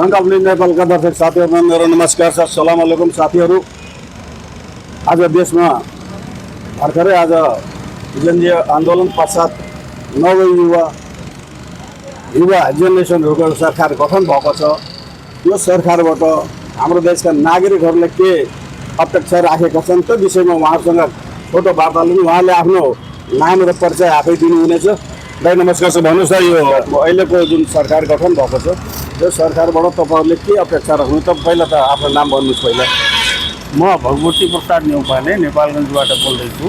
संकल्प नेपालका दर्शक साथीहरुलाई मेरो नमस्कार छ। अस्सलाम वालेकुम साथीहरु। आज देशमा भर्खरै आज जनजीय आन्दोलन पश्चात नव युवा जेनेरेसनहरुको सरकार गठन भएको छ। यो सरकारबाट हाम्रो देशका नागरिकहरूले के अपेक्षा राखेका छन् त्यो विषयमा उहाँहरुसँग छोटो वार्ता लिनु। उहाँले आफ्नो नाम र परिचय आफै दिनुहुनेछ। दाइ नमस्कार छ। भन्नुस् त यो अहिलेको जुन सरकार गठन भएको छ यो सरकारबाट तपाईहरुले के अपेक्षा राख्नु? त पहिला त आफ्नो नाम भन्नुस्। पहिला म भगवती प्रसाद न्यौपाने नेपालगञ्जबाट बोल्दैछु।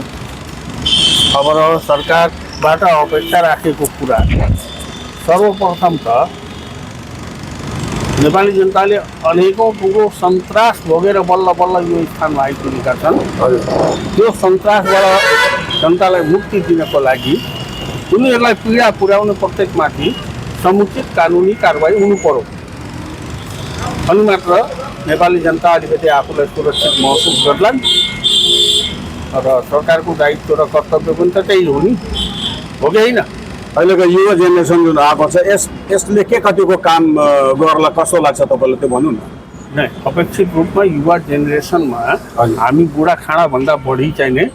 अब सरकारबाट अपेक्षा राखेको कुरा सर्वप्रथम त नेपाली जनताले अनेकौं ठुलो सन्तास भोगेर बल्ल बल्ल यो स्थानमा आइपुगेका छन्। त्यो सन्तासबाट जनतालाई मुक्ति दिनको लागि उनीहरूलाई पीडा पुर्याउने प्रत्येकमाथि समुचित कानुनी कारबाही हुनु पर्यो। अनि मात्र नेपाली जनता अलिकति आफूलाई सुरक्षित महसुस गर्लान् र सरकारको दायित्व र कर्तव्य पनि त त्यही हो नि, हो कि होइन? अहिलेको युवा जेनेरेसन जुन आएको छ यसले के कतिको काम गर्ला कस्तो लाग्छ तपाईँलाई त्यो भन्नु न। नै अपेक्षित रूपमा युवा जेनेरेसनमा हामी बुढाखाडाभन्दा बढी चाहिने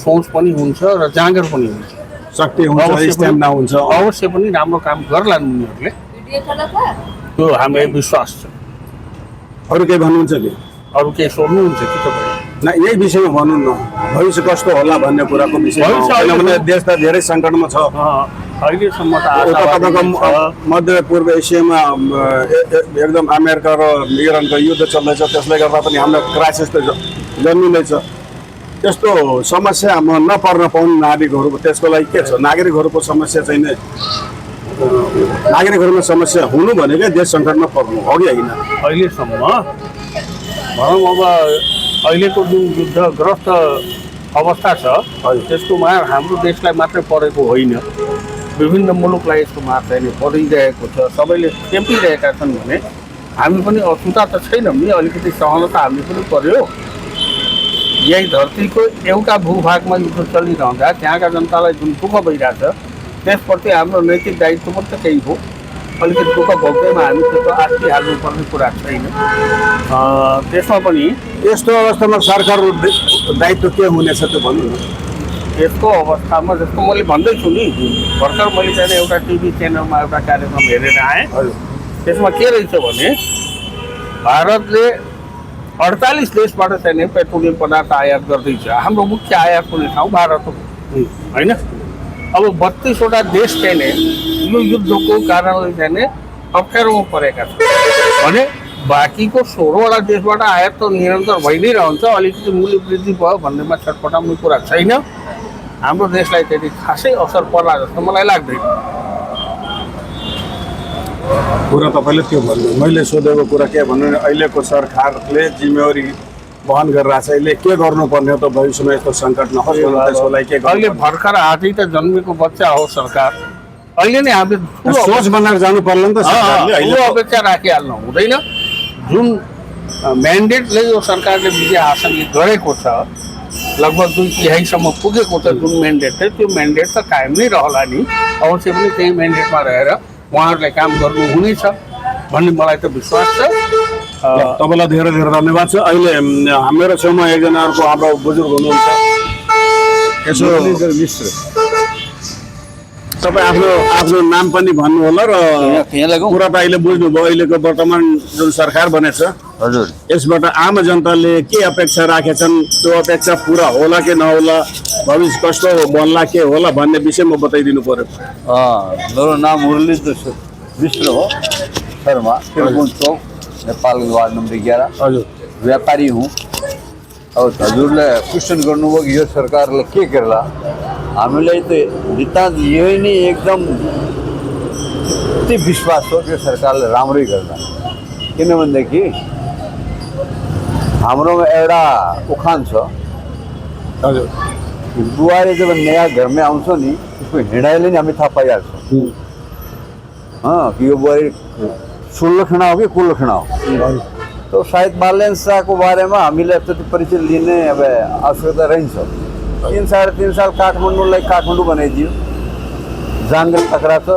सोच पनि हुन्छ र जाँगर पनि हुन्छ, शक्ति हुन्छ, स्ट्यामिना हुन्छ। अवश्य पनि राम्रो काम गर्लान् उनीहरूले, त्यो हामीलाई विश्वास छ। अरू केही भन्नुहुन्छ कि? अरू केही सोध्नुहुन्छ कि तपाईँ? न यही विषयमा भन्नु न, भविष्य कस्तो होला भन्ने कुराको विषयमा। किनभने देश त धेरै सङ्कटमा छ। अहिलेसम्म त तपाईँको मध्य पूर्व एसियामा एकदम अमेरिका र इरानको युद्ध चल्दैछ, त्यसले गर्दा पनि हाम्रो क्राइसिस त जन्मिँदैछ। त्यस्तो समस्यामा नपर्न पाउने नागरिकहरू त्यसको लागि के छ? नागरिकहरूको समस्या चाहिँ नै नागरिकहरूमा समस्या हुनु भनेको देश सङ्कटमा पर्नु हो कि होइन? अहिलेसम्म भनौँ अब अहिलेको जुन युद्धग्रस्त अवस्था छ त्यसको मार हाम्रो देशलाई मात्रै परेको होइन, विभिन्न मुलुकलाई यसको मार चाहिँ परिरहेको छ। सबैले चेपिरहेका छन् भने हामी पनि अछुता त छैनौँ नि, अलिकति सहन त हामी पनि पर्यो। यही धरतीको एउटा भूभागमा युद्ध चलिरहँदा त्यहाँका जनतालाई जुन दुःख भइरहेछ त्यसप्रति हाम्रो नैतिक दायित्व पनि त केही हो। अलिकति दुःख भोग्दैमा हामी त्यो आत्तिहाल्नुपर्ने कुरा छैन। त्यसमा पनि यस्तो अवस्थामा सरकारको दायित्व के हुनेछ त्यो भन्नु न। यस्तो अवस्थामा जस्तो मैले भन्दैछु नि, भर्खर मैले चाहिँ एउटा टिभी च्यानलमा एउटा कार्यक्रम हेरेर आएँ। त्यसमा के रहेछ भने भारतले 48 देशबाट चाहिँ पेट्रोलियम पदार्थ आयात गर्दैछ। हाम्रो मुख्य आयात हुने ठाउँ भारत हो होइन? अब 32वटा देश चाहिँ यो युद्धको कारणले चाहिँ अप्ठ्यारोमा परेका छन् भने बाँकीको 16वटा देशबाट आयात त निरन्तर भइ नै रहन्छ। अलिकति मूल्य वृद्धि भयो भन्नेमा छटपटाउने कुरा छैन। हाम्रो देशलाई त्यति खासै असर पर्ला जस्तो मलाई लाग्दैन। कुरा तपाईँले त्यो भन्नु, मैले सोधेको कुरा के भन्नु, अहिलेको सरकारले जिम्मेवारी वहन गरिरहेको छ। यसले के गर्नुपर्ने हो त भविष्यमा यस्तो सङ्कट नहोस् त्यसको लागि के? अहिले भर्खर आजै त जन्मेको बच्चा हो सरकार। अहिले नै हामीले सोच बनाएर जानु पर्ला नि त सरकारले। अहिले अपेक्षा राखिहाल्नु हुँदैन। जुन म्यान्डेटले यो सरकारले विजय हासिल गरेको छ, लगभग 2/3 पुगेको छ जुन म्यान्डेटले, त्यो म्यान्डेट त कायम नै रहला नि। अवश्य पनि त्यही म्यान्डेटमा रहेर उहाँहरूले काम गर्नु हुनेछ भन्ने मलाई त विश्वास छ। तपाईँलाई धेरै धेरै धन्यवाद छ। अहिले मेरो छेउमा एकजना अर्को हाम्रो बुजुर्ग हुनुहुन्छ, यसो तपाईँ आफ्नो नाम पनि भन्नु होला र कुरा त अहिले बुझ्नुभयो। अहिलेको वर्तमान जुन सरकार बनेछ हजुर, यसबाट आम जनताले के अपेक्षा राखेछन्, त्यो अपेक्षा पुरा होला कि नहोला, भविष्य कस्तो बन्ला के होला भन्ने विषयमा बताइदिनु पर्यो। मेरो नाम मुरली विष्ट हो शर्मा, त्रिभुवन चौक, नेपाल वार्ड नम्बर 11। हजुर, व्यापारी हूँ। अब हजुरले क्वेसन गर्नुभयो कि यो सरकारले के गर्ला, हामीलाई त नितान्त यही नै एकदम यति विश्वास हो कि सरकारले राम्रै गर्ला। किनभनेदेखि हाम्रोमा एउटा उखान छ, हजुर, बुहारी जब नयाँ घरमै आउँछ नि उसको हिँडाइले नि हामी थाहा पाइहाल्छौँ कि यो बुहारी सुल्लो खेडा हो कि कुल्लो खेडा हो। तो शायद बाल्यान शाहको बारेमा हामीले त्यति परिचय लिने अब आवश्यकता रहन्छ। 3-3.5 साल काठमाडौँलाई काठमाडौँ बनाइदियो, जाँगर तक्रा छ,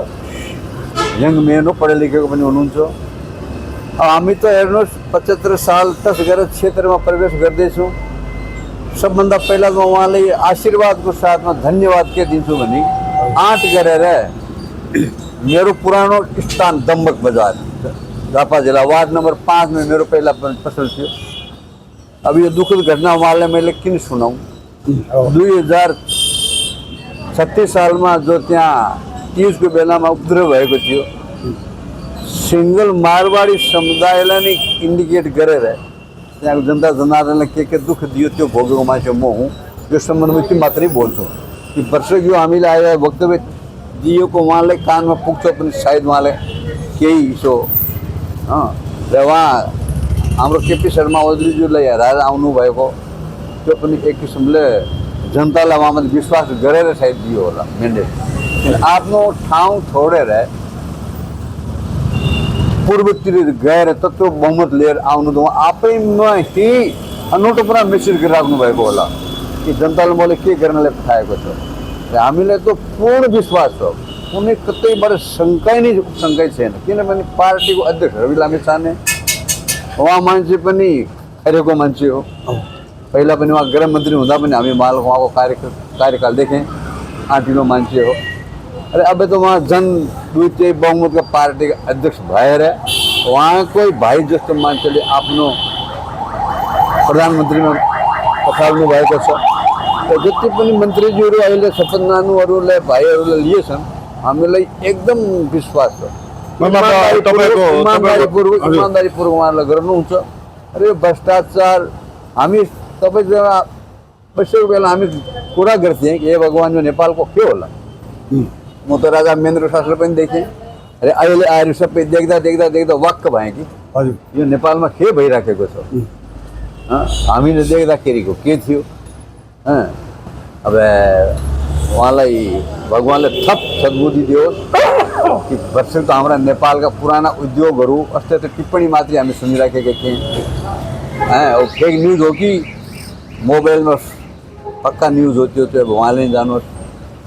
यङ मेन हो, पढे लेखेको पनि हुनुहुन्छ, हामी त हेर्नुहोस् 75 साल 10 गरेर क्षेत्रमा प्रवेश गर्दैछौँ। सबभन्दा पहिला म उहाँलाई आशीर्वादको साथमा धन्यवाद के दिन्छु भने आँट गरेर मेरो पुरानो स्थान दम्बक बजार झापा जिल्ला वार्ड नंबर 5 में मेरो पहिला पसल थियो। अब यो दुःखद घटना उहाँलाई मैले किन सुनाऊँ। 2036 सालमा जो त्यहाँ 30 को बेलामा उपद्रव भएको थियो, सिंगल मारवाडी समुदायलाई नै इन्डिकेट गरेर त्यहाँको जनता जनार्दनलाई के दुःख दियो त्यो भोगेको मान्छे म हुँ। यो सम्बन्धमा यति मात्रै बोल्छु कि वर्ष यो हामीले आएर वक्तव्य दिएको उहाँलाई कानमा पुग्छ पनि सायद उहाँलाई केही सो र उहाँ हाम्रो केपी शर्मा ओलीज्यूलाई हराएर आउनुभएको त्यो पनि एक किसिमले जनतालाई उहाँमाथि विश्वास गरेर सायद दियो होला मेन्डेट। आफ्नो ठाउँ छोडेर पूर्वतिर गएर त्यत्रो बहुमत लिएर आउनु त उहाँ आफैमा ही अनौठो पुरा मेसेज गरिराख्नु भएको होला कि जनताले मलाई के गर्नलाई पठाएको छ। र हामीलाई त पूर्ण विश्वास छ, कुनै कतैबाट शङ्कै छैन। किनभने पार्टीको अध्यक्ष रवि लामिछाने उहाँ मान्छे पनि खरेको मान्छे हो। पहिला पनि उहाँ गृह मन्त्री हुँदा पनि हामी उहाँको कार्यकाल देखेँ, आँटिलो मान्छे हो। अरे अब त उहाँ जन दुईटै बहुमतको पार्टीका अध्यक्ष भएर उहाँकै भाइ जस्तो मान्छेले आफ्नो प्रधानमन्त्रीमा पठाउनु भएको छ। र जति पनि मन्त्रीज्यूहरू अहिले शपथ नानुहरूलाई भाइहरूलाई लिएछन्, हामीलाई एकदम विश्वास छ इमान्दारीपूर्वक उहाँलाई गर्नुहुन्छ। र यो भ्रष्टाचार हामी सबैजना बसेको बेला हामी कुरा गर्थ्यौँ कि हे भगवान् यो नेपालको के होला। म त राजा महेन्द्र शास्त्री पनि देखेँ। अरे अहिले आएर सबै देख्दा वाक्क भएँ कि यो नेपालमा के भइराखेको छ। हामीले देख्दाखेरिको के थियो। अब उहाँलाई भगवान्ले थप सद्बुद्धि दियोस् कि वर्ष त हाम्रा नेपालका पुराना उद्योगहरू अस्ति त टिप्पणी मात्रै हामी सुनिराखेका थियौँ। फेक न्युज हो कि मोबाइलमा पक्का न्युज हो त्यो अब उहाँले नै जानुहोस्।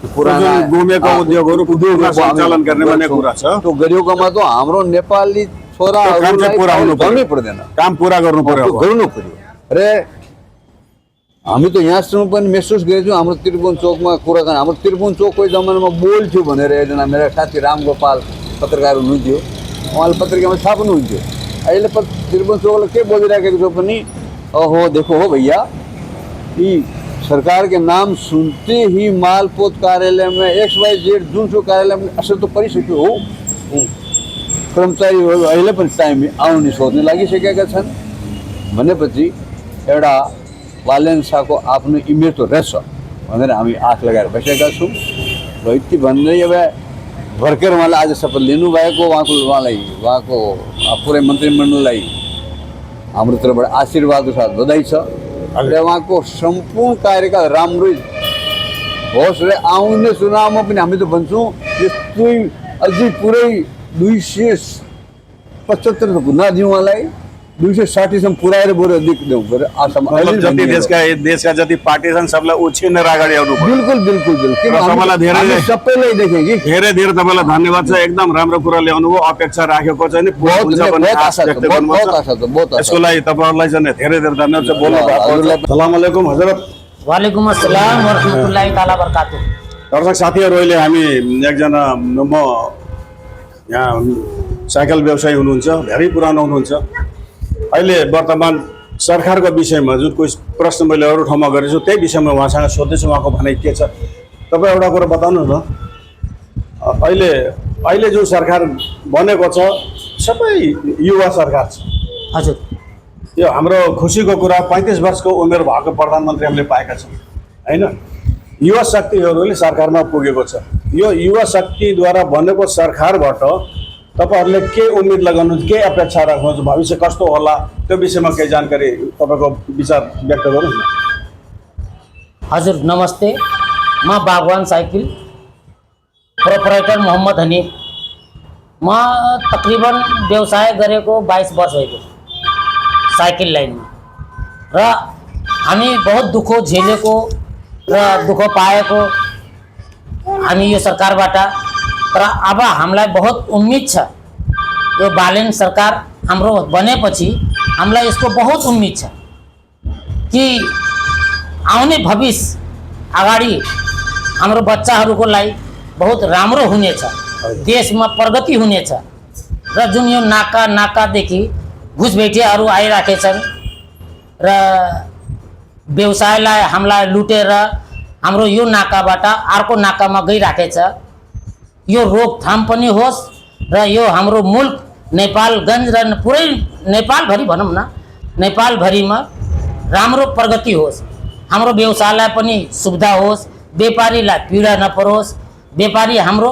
पुराना घुमेको उद्योगहरू सञ्चालन गर्ने भन्ने कुरा छ। त्यो गरिएकोमा त हाम्रो नेपाली छोराहरूलाई गर्नै पर्दैन, काम पुरा गर्नु पर्यो। र हामी त यहाँसम्म पनि महसुस गरेछौँ। हाम्रो त्रिभुवन चोकमा कुराकानी, हाम्रो त्रिभुवन चोकको जमानामा बोल्थ्यो भनेर एकजना मेरा साथी रामगोपाल पत्रकार हुनुहुन्थ्यो, उहाँले पत्रिकामा छाप्नुहुन्थ्यो। अहिले त्रिभुवन चोकलाई के बोलिराखेको छ पनि, ओहो देखो हो भैया, यी सरकार के नाम सुनते ही मालपोत कार्यालय में XYZ जुनसो कार्यालय में असर तो परिसक्यो हो। कर्मचारीहरू अहिले पनि टाइममै आउने सोध्ने लागिसकेका छन् भनेपछि एउटा वालेन्साको आफ्नो इमेज त रहेछ भनेर हामी आँख लगाएर बसेका छौँ। र यति भन्दै अब भर्खर उहाँले आज शपथ लिनुभएको उहाँको पुरै मन्त्रीमण्डललाई हाम्रो तर्फबाट आशीर्वादको साथ बधाई छ। र उहाँको सम्पूर्ण कार्यकाल राम्रै होस्। र आउने चुनावमा पनि हामी त भन्छौँ यस्तै अझै पुरै 275 त नदिउँ उहाँलाई, 260 सम्म पुऱ्याएर बरु अधिक दिउँ गरेर आशामा जति देशका जति पार्टी छन् सबलाई उछिनेर अगाडि आउनु पर्यो। बिल्कुल सबैलाई सबैलाई देखेँ कि धेरै तपाईँलाई धन्यवाद छ। एकदम राम्रो कुरा ल्याउनु भयो। अपेक्षा राखेको चाहिँ यसको लागि तपाईँहरूलाई चाहिँ धेरै धन्यवाद छ। बोल्नु भएको। सलामअलैकुम हजरत। वालेकुम अस्सलाम वरहमतुल्लाहि ताला बरकातुहू। दर्शक साथीहरू, अहिले हामी एकजना म यहाँ साइकल व्यवसायी हुनुहुन्छ, धेरै पुरानो हुनुहुन्छ। अहिले वर्तमान सरकारको विषयमा जुन कोही प्रश्न मैले अरू ठाउँमा गरेछु त्यही विषयमा उहाँसँग सोध्दैछु। उहाँको भनाइ के छ तपाईँ एउटा कुरा बताउनु न। अहिले जुन सरकार बनेको छ सबै युवा सरकार छ। हजुर, यो हाम्रो खुसीको कुरा 35 वर्षको उमेर भएको प्रधानमन्त्री हामीले पाएका छौँ होइन। युवा शक्तिहरूले सरकारमा पुगेको छ। यो युवा शक्तिद्वारा बनेको सरकारबाट तपाईँहरूले के उम्मेद लगाउनुहुन्छ, के अपेक्षा राख्नुहुन्छ, भविष्य कस्तो होला त्यो विषयमा केही जानकारी तपाईँको विचार व्यक्त गर्नुहोस् न। हजुर नमस्ते, म बागवान साइकिल प्रोपराइटर मोहम्मद हनीफ। म तकरिबन व्यवसाय गरेको 22 वर्ष भएको साइकिल लाइनमा। र हामी बहुत दुःख झेलेको र दुःख पाएको हामी यो सरकारबाट। तर अब हामीलाई बहुत उम्मीद छ यो बालेन सरकार हाम्रो बनेपछि हामीलाई यसको बहुत उम्मीद छ कि आउने भविष्य अगाडि हाम्रो बच्चाहरूको लागि बहुत राम्रो हुनेछ, देशमा प्रगति हुनेछ। र जुन यो नाकादेखि घुसबैठियाहरू आइराखेछन् र व्यवसायलाई हामीलाई लुटेर हाम्रो यो नाकाबाट अर्को नाकामा गइराखेछ, यो रोकथाम पनि होस् र यो हाम्रो मुल्क नेपालगञ्ज र पुरै नेपालभरि भनौँ न, नेपालभरिमा राम्रो प्रगति होस्, हाम्रो व्यवसायलाई पनि सुविधा होस्, व्यापारीलाई पीडा नपरोस्, व्यापारी हाम्रो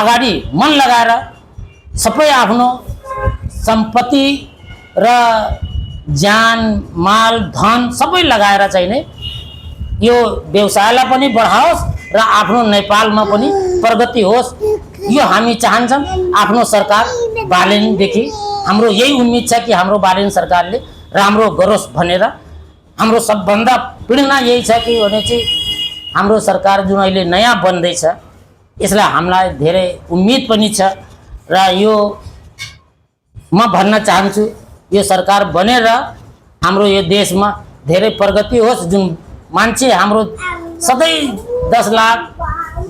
अगाडि मन लगाएर सबै आफ्नो सम्पत्ति र ज्यान माल धन सबै लगाएर चाहिँ नै यो व्यवसायलाई पनि बढाओस् र आफ्नो नेपालमा पनि प्रगति होस्, यो हामी चाहन्छौँ। आफ्नो सरकार बालेनदेखि हाम्रो यही उम्मीद छ कि हाम्रो बालेन सरकारले राम्रो गरोस् भनेर। हाम्रो सबभन्दा प्रेरणा यही छ कि भने चाहिँ हाम्रो सरकार जुन अहिले नयाँ बन्दैछ यसलाई हामीलाई धेरै उम्मीद पनि छ र यो म भन्न चाहन्छु यो सरकार बनेर हाम्रो यो देशमा धेरै प्रगति होस्। जुन मान्छे हाम्रो सधैँ 10 लाख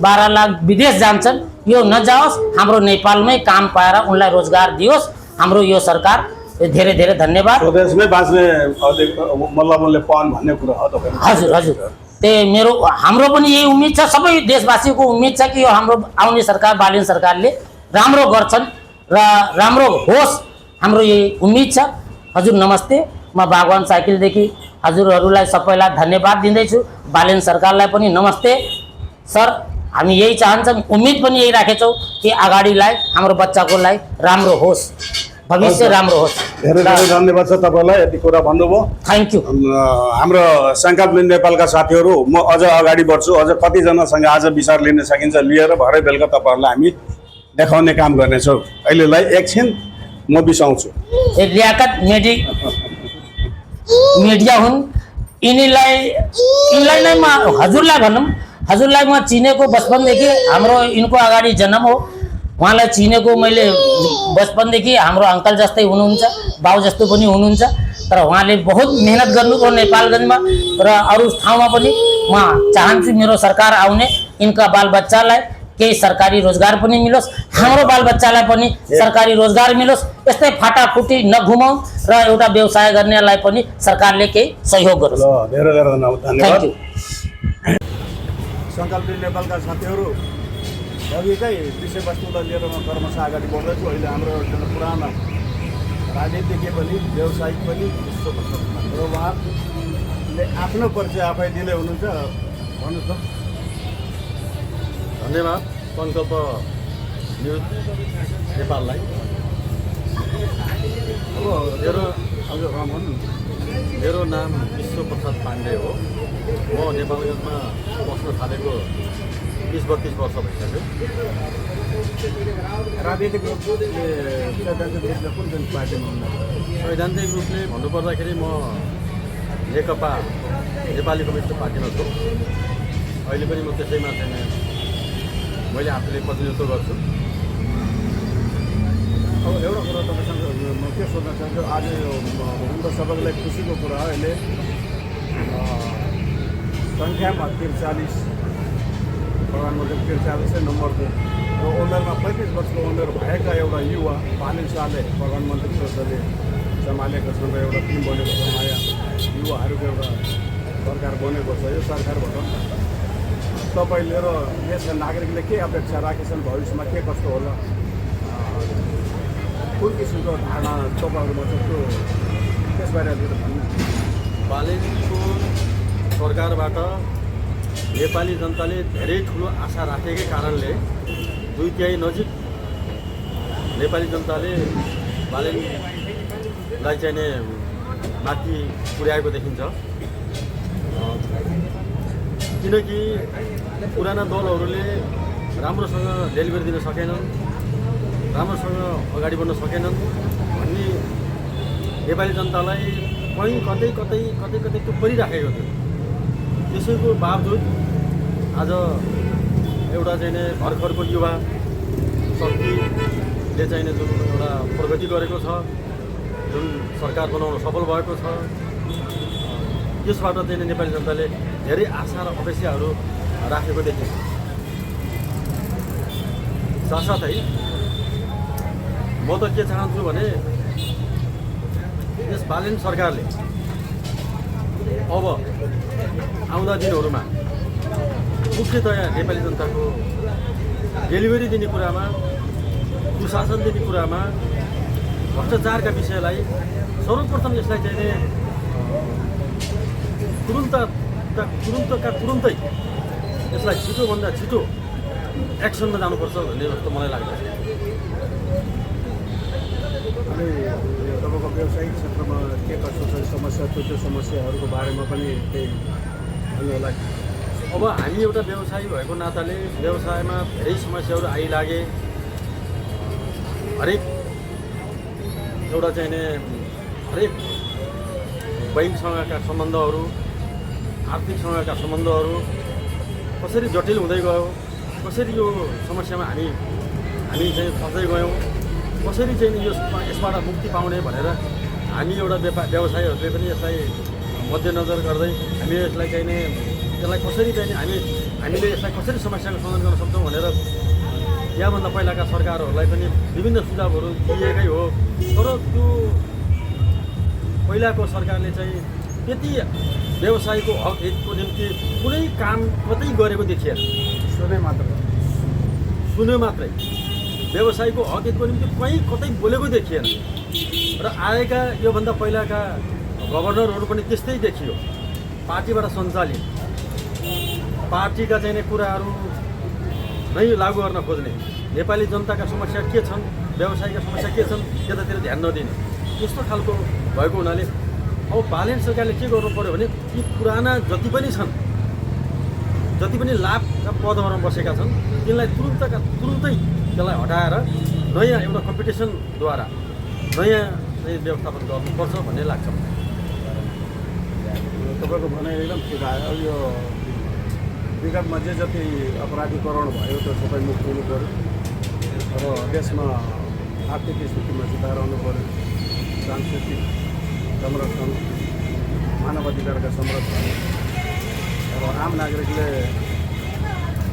12 लाख विदेश जान्छन् यो नजाओस्, हाम्रो नेपालमै काम पाएर उनलाई रोजगार दियोस्। हाम्रो यो सरकार धेरै धेरै धन्यवाद। स्वदेशमै बाँच्ने मल्ल पाउन् भन्ने कुरा हो तपाईँ? हजुर हजुर, त्यही हाम्रो पनि यही उम्मीद छ, सबै देशवासीको उम्मीद छ कि यो हाम्रो आउने सरकार बालेन सरकारले राम्रो गर्छन् र राम्रो होस्, हाम्रो यही उम्मीद छ। हजुर नमस्ते, म बागवान साइकलदेखि हजुरहरूलाई सबैलाई धन्यवाद दिँदैछु। बालेन सरकारलाई पनि नमस्ते सर। हामी यही चाहन्छौँ, उम्मीद पनि यही राखेछौँ कि अगाडिलाई हाम्रो बच्चाको लागि राम्रो होस्, भविष्य राम्रो होस्। धेरै धेरै धन्यवाद छ तपाईँलाई, यति कुरा भन्नुभयो। Thank you. हाम्रो सङ्कल्प लिने नेपालका साथीहरू, म अझ अगाडि बढ्छु, अझ कतिजनासँग आज विचार लिन सकिन्छ लिएर भरे बेलुका तपाईँहरूलाई हामी देखाउने काम गर्नेछौँ। अहिलेलाई एकछिन म बिसाउँछु। लियाकत मिडिया हुन्, यिनीलाई नै म हजुरलाई भनौँ, हजुरलाई म चिनेको बचपनदेखि, हाम्रो यिनको अगाडि जन्म हो, उहाँलाई चिनेको मैले बचपनदेखि। हाम्रो अङ्कल जस्तै हुनुहुन्छ, बाउ जस्तो पनि हुनुहुन्छ, तर उहाँले बहुत मेहनत गर्नुभयो नेपालगञ्जमा र अरू ठाउँमा पनि। म चाहन्छु मेरो सरकार आउने यिनका बालबच्चालाई केही सरकारी रोजगार पनि मिलोस्, हाम्रो बालबच्चालाई पनि सरकारी रोजगार मिलोस्। यस्तै फाटाफुटी नघुमाउँ र एउटा व्यवसाय गर्नेलाई पनि सरकारले केही सहयोग गरोस्। ल धेरै धेरै धन्यवाद। Thank you. सङ्कल्प नेपालका साथीहरू, अघिकै विषयवस्तुलाई लिएर म क्रमशः अगाडि बढ्दैछु। अहिले हाम्रो एउटा पुरानो राजनीतिज्ञ पनि व्यवसायिक पनि र उहाँले आफ्नो परिचय आफै दिँदै हुनुहुन्छ, भन्नुहोस् त। धन्यवाद सङ्कल्प न्युज नेपाललाई। अब मेरो नाम विश्वप्रसाद पाण्डे हो। म नेपालगञ्जमा बस्न थालेको 20-32 वर्ष भइसक्यो। राजनीतिक रूपले कुन कुन पार्टीमा हुनुहुन्छ? सैद्धान्तिक रूपले भन्नुपर्दाखेरि म नेकपा नेपाली कम्युनिस्ट पार्टीमा छु। अहिले पनि म त्यसैमा चाहिँ मैले आफूले प्रतिनिधित्व गर्छु। अब एउटा कुरा तपाईँसँग म के सोध्न चाहन्छु, आज हुन त सबैलाई खुसीको कुरा हो। अहिले सङ्ख्यामा 43 प्रधानमन्त्री 43 नम्बरको र उमेरमा 35 वर्षको उमेर भएका एउटा युवा बालेन शाहले प्रधानमन्त्री पदले सम्हालेको छन् र एउटा टिम बनेको छ, नयाँ युवाहरूको एउटा सरकार बनेको छ। यो सरकारबाट तपाईँले र देशका नागरिकले के अपेक्षा राखेछन्, भविष्यमा के कस्तो होला, कुन किसिमको धारणा तपाईँहरूमा छ, त्यो त्यसबारे अलिकति भन्नु। बालेनको सरकारबाट नेपाली जनताले धेरै ठुलो आशा राखेकै कारणले 2/3 नजिक नेपाली जनताले बालेनलाई चाहिँ नै माथि पुर्याएको देखिन्छ। किनकि पुराना दलहरूले राम्रोसँग डेलिभरी दिन सकेनन्, राम्रोसँग अगाडि बढ्न सकेनन् भन्ने नेपाली जनतालाई कहीँ कतै कतै कतै कतै त्यो परिराखेको थियो। त्यसैको बावजुद आज एउटा चाहिँ नै भर्खरको युवा शक्तिले चाहिँ जुन एउटा प्रगति गरेको छ, जुन सरकार बनाउन सफल भएको छ यसबाट चाहिँ नेपाली जनताले धेरै आशा र अपेक्षाहरू राखेको देखिन्छ। साथसाथै म त के चाहन्छु भने यस बालेन सरकारले अब आउँदा दिनहरूमा मुख्यतया नेपाली जनताको डेलिभरी दिने कुरामा, सुशासन दिने कुरामा, भ्रष्टाचारका विषयलाई सर्वप्रथम यसलाई चाहिँ तुरुन्तै यसलाई छिटोभन्दा छिटो एक्सनमा जानुपर्छ भन्ने जस्तो मलाई लाग्दछ। अनि यो तपाईँको व्यावसायिक क्षेत्रमा के कस्तो छ समस्या, त्यो समस्याहरूको बारेमा पनि केही भन्नु होला। अब हामी एउटा व्यवसायी भएको नाताले व्यवसायमा धेरै समस्याहरू आइलागे। हरेक एउटा चाहिँ हरेक बैङ्कसँगका सम्बन्धहरू, आर्थिकसँगका सम्बन्धहरू कसरी जटिल हुँदै गयो, कसरी यो समस्यामा हामी चाहिँ फस्दै गयौँ, कसरी चाहिँ यसबाट मुक्ति पाउने भनेर हामी एउटा व्यवसायीहरूले पनि यसलाई मध्यनजर गर्दै हामी यसलाई चाहिँ यसलाई कसरी चाहिँ हामीले यसलाई कसरी समस्याको समाधान गर्न सक्छौँ भनेर यहाँभन्दा पहिलाका सरकारहरूलाई पनि विभिन्न सुझावहरू दिएकै हो। तर त्यो पहिलाको सरकारले चाहिँ त्यति व्यवसायको हक हितको निम्ति कुनै काम कतै गरेको देखिएन। सुन्यो मात्रै व्यवसायको हक हितको निम्ति कहीँ कतै बोलेको देखिएन। र आएका योभन्दा पहिलाका गभर्नरहरू पनि त्यस्तै देखियो, पार्टीबाट सञ्चालित, पार्टीका चाहिने कुराहरू नै लागू गर्न खोज्ने, नेपाली जनताका समस्या के छन्, व्यवसायका समस्या के छन् त्यतातिर ध्यान नदिने, त्यस्तो खालको भएको हुनाले अब बालेन सरकारले के गर्नु पर्यो भने यी पुराना जति पनि छन्, जति पनि लाभका पदहरूमा बसेका छन् तिनलाई तुरुन्तै त्यसलाई हटाएर नयाँ एउटा कम्पिटिसनद्वारा नयाँ व्यवस्थापन गर्नुपर्छ भन्ने लाग्छ। तपाईँको भनाइ एकदम ठिक आयो। अब यो विगतमा जे जति अपराधीकरण भयो त्यो सबै मुक्त हुनु पऱ्यो र देशमा आर्थिक स्थितिमा सुधार आउनु पऱ्यो, सांस्कृतिक संरक्षण, मानव अधिकारका संरक्षण, अब आम नागरिकले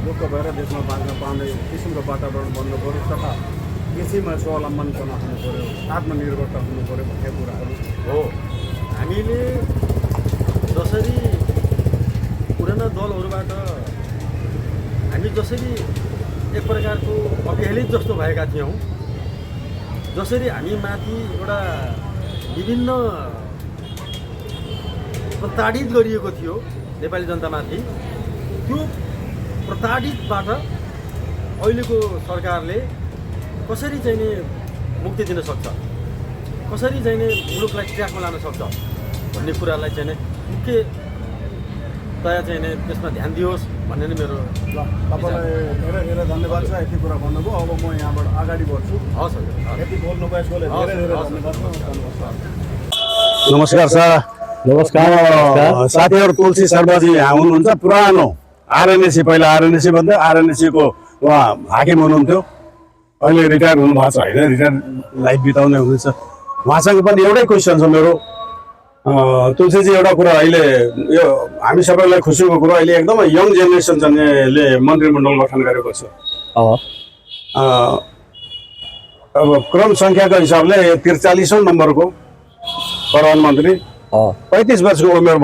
ढुक्क भएर देशमा बाँच्न पाउने किसिमको वातावरण बन्नु पऱ्यो तथा कृषिमा स्वावलम्बन गर्न हुनु पऱ्यो, आत्मनिर्भरता हुनु पऱ्यो भन्ने कुराहरू हो। हामीले जसरी पुराना दलहरूबाट हामी जसरी एक प्रकारको अवहेलित जस्तो भएका थियौँ, जसरी हामी माथि एउटा विभिन्न प्रताडित गरिएको थियो नेपाली जनतामाथि, त्यो प्रताडितबाट अहिलेको सरकारले कसरी चाहिँ मुक्ति दिन सक्छ, कसरी चाहिँ मुलुकलाई ट्र्याकमा लान सक्छ भन्ने कुरालाई चाहिँ मुख्यतया चाहिँ त्यसमा ध्यान दियोस् भन्ने नै मेरो। ल तपाईँलाई धेरै धेरै धन्यवाद छ, यति कुरा भन्नुभयो। अब म यहाँबाट अगाडि बढ्छु। हस् हजुर, यति बोल्नु भएकोले धेरै धेरै धन्यवाद। नमस्कार सर। नमस्कार। साथीहरू तुलसी शर्माजी यहाँ हुनुहुन्छ, पुरानो आरएनएसी, पहिला आरएनएसी भन्दै आरएनएसीको उहाँ हाकिम हुनुहुन्थ्यो, अहिले रिटायर हुनुभएको छ होइन, रिटायर लाइफ बिताउने हुनुहुन्छ। उहाँसँग पनि एउटै क्वेसन छ मेरो। तुलसीजी, एउटा कुरा अहिले यो हामी सबैलाई खुसीको कुरा, अहिले एकदमै यङ जेनेरेसन ले मन्त्रीमण्डल गठन गरेको छ। अब क्रम सङ्ख्याको हिसाबले 43औं नम्बरको प्रधानमन्त्री 35 वर्षको उमेर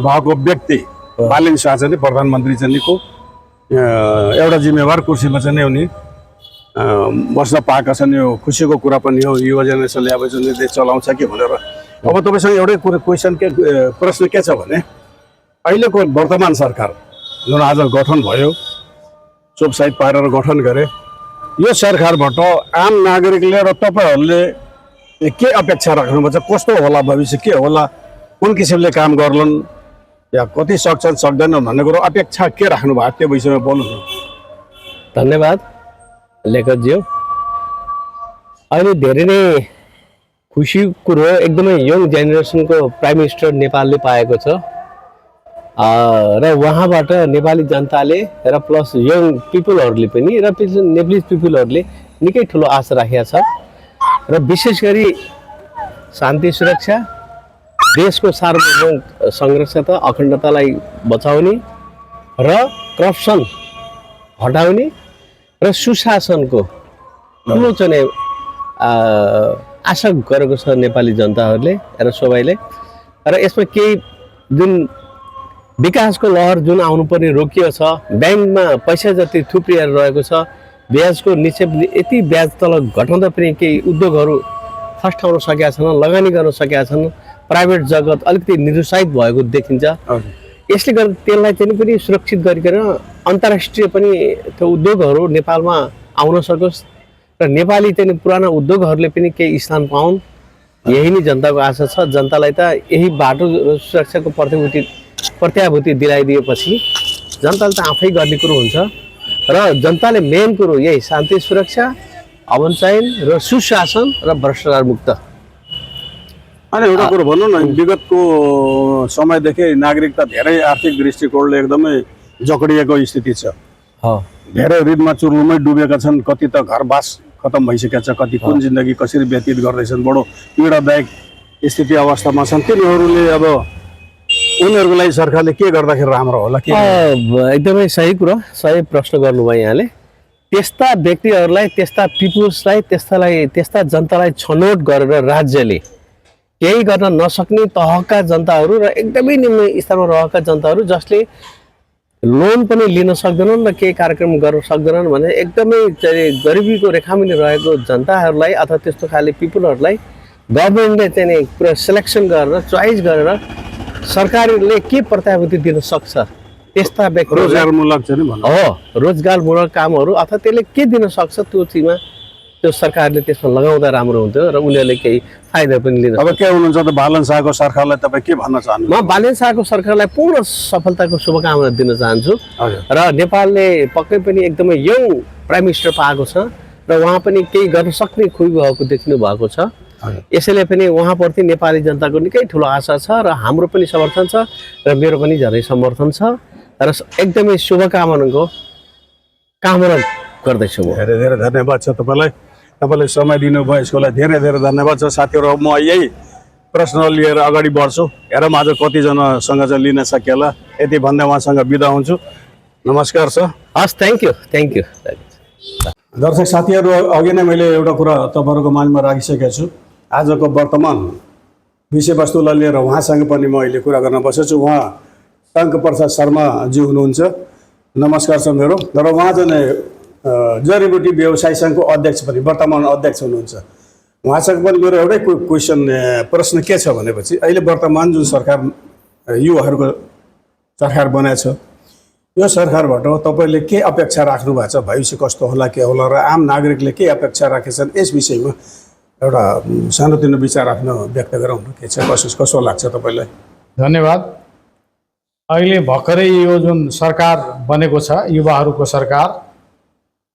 भएको व्यक्ति बालेन शाह चाहिँ प्रधानमन्त्री चाहिँको एउटा जिम्मेवार कुर्सीमा चाहिँ उनी बस्न पाएका छन्। यो खुसीको कुरा पनि हो, युवा जेनेरेसनले अब चाहिँ देश चलाउँछ कि भनेर। अब तपाईँसँग एउटै क्वेसन प्रश्न के छ भने अहिलेको वर्तमान सरकार जुन आज गठन भयो, चोपसाइड पारेर गठन गरे, यो सरकारबाट आम नागरिकले र तपाईँहरूले के अपेक्षा राख्नुपर्छ, कस्तो होला भविष्य, के होला, कुन किसिमले काम गर्लान् या कति सक्छन् सक्दैनन् भन्ने कुरो अपेक्षा के राख्नु भएको त्यो विषयमा बोल्नु। धन्यवाद लेखकज्यू। अहिले धेरै नै खुसी कुरो, एकदमै यङ जेनेरेसनको प्राइम मिनिस्टर नेपालले पाएको छ र उहाँबाट नेपाली जनताले र प्लस यङ पिपलहरूले पनि र नेपाली पिपलहरूले निकै ठुलो आशा राखेका छ। र विशेष गरी शान्ति सुरक्षा, देशको सार्वभौम संरक्षता अखण्डतालाई बचाउने र करप्सन हटाउने र सुशासनको ठुलो चाहिँ आशा गरेको छ नेपाली जनताहरूले र सबैले। र यसमा केही जुन विकासको लहर जुन आउनुपर्ने रोकिएको छ, ब्याङ्कमा पैसा जति थुप्रिएर रहेको छ, ब्याजको निक्षेप यति ब्याज तल घटाउँदा पनि केही उद्योगहरू फस्टाउन सकेका छैनन्, लगानी गर्न सकेका छन्, प्राइभेट जगत अलिकति निरुत्साहित भएको देखिन्छ। यसले गर्दा त्यसलाई चाहिँ पनि सुरक्षित गरिकन अन्तर्राष्ट्रिय पनि त्यो उद्योगहरू नेपालमा आउन सकोस् र नेपाली चाहिँ पुराना उद्योगहरूले पनि केही स्थान पाउन्, यही नै जनताको आशा छ। जनतालाई त यही बाटो सुरक्षाको प्रत्याभूति दिलाइदिएपछि जनताले त आफै गर्ने कुरो हुन्छ र जनताले मेन कुरो यही शान्ति सुरक्षा, अमन चयन र सुशासन र भ्रष्टाचार मुक्त। अनि एउटा कुरो भन्नु न, विगतको समयदेखि नागरिकता धेरै आर्थिक दृष्टिकोणले एकदमै जकडिएको स्थिति छ। धेरै ऋणमा चुर्लुमै डुबेका छन्, कति त घरबास खतम भइसकेका छ, कति कुन जिन्दगी कसरी व्यतीत गर्दैछन्, बडो पीडादायक स्थिति अवस्थामा छन्। तिनीहरूले अब उनीहरूको लागि सरकारले के गर्दाखेरि राम्रो होला? के एकदमै सही कुरा, सही प्रश्न गर्नुभयो यहाँले। त्यस्ता व्यक्तिहरूलाई, त्यस्ता पिपुल्सलाई, त्यस्ता जनतालाई छनौट गरेर राज्यले केही गर्न नसक्ने तहका जनताहरू र एकदमै निम्न स्तरमा रहेका जनताहरू जसले लोन पनि लिन सक्दैनन् र केही कार्यक्रम गर्न सक्दैनन् भने एकदमै गरिबीको रेखामुनि रहेको जनताहरूलाई अथवा त्यस्तो खाले पिपुलहरूलाई गभर्मेन्टले चाहिँ पुरा सिलेक्सन गरेर चोइस गरेर सरकारले के प्रत्याभूति दिन सक्छ त्यस्ता व्यक्ति रोजगारमूलक चाहिँ नि भन्नु हो, रोजगारमूलक कामहरू अथवा त्यसले के दिन सक्छ त्यो चिजमा त्यो सरकारले त्यसमा लगाउँदा राम्रो हुन्थ्यो र उनीहरूले केही फाइदा पनि लिन। अब के हुनुहुन्छ त बालन शाहको सरकारलाई तपाईँ के भन्न चाहनुहुन्छ? म बालन शाहको सरकारलाई पूर्ण सफलताको शुभकामना दिन चाहन्छु र नेपालले पक्कै पनि एकदमै यङ प्राइम मिनिस्टर पाएको छ र उहाँ पनि केही गर्न सक्ने खुबी भएको देख्नु भएको छ। यसैले पनि उहाँप्रति नेपाली जनताको निकै ठुलो आशा छ र हाम्रो पनि समर्थन छ र मेरो पनि झनै समर्थन छ र एकदमै शुभकामनाको कामना गर्दैछु। धेरै धेरै धन्यवाद छ तपाईँलाई, तपाईँले समय दिनुभयो यसको लागि धेरै धेरै धन्यवाद छ। साथीहरू म यही प्रश्न लिएर अगाडि बढ्छु, हेरौँ आज कतिजनासँग चाहिँ लिन सकिएला। यति भन्दै उहाँसँग बिदा हुन्छु। नमस्कार सर। हस्, थ्याङ्क यू। दर्शक साथीहरू, अघि नै मैले एउटा कुरा तपाईँहरूको माझमा राखिसकेको छु। आजको वर्तमान विषयवस्तुलाई लिएर उहाँसँग पनि म अहिले कुरा गर्न बसेको छु। उहाँ टङ्कप्रसाद शर्माजी हुनुहुन्छ। नमस्कार छ मेरो। र उहाँ चाहिँ जडीबुटी व्यवसाय सङ्घको अध्यक्ष पनि, वर्तमान अध्यक्ष हुनुहुन्छ। उहाँसँग पनि मेरो एउटै प्रश्न के छ भनेपछि अहिले वर्तमान जुन सरकार युवाहरूको सरकार बनाएको छ, यो सरकारबाट तपाईँले के अपेक्षा राख्नु भएको छ? भविष्य कस्तो होला, के होला र आम नागरिकले के अपेक्षा राखेछन् यस विषयमा एउटा सानोतिनो विचार आफ्नो व्यक्त गरौँ न। के छ, कसो लाग्छ तपाईँलाई? धन्यवाद। अहिले भर्खरै यो जुन सरकार बनेको छ, युवाहरूको सरकार,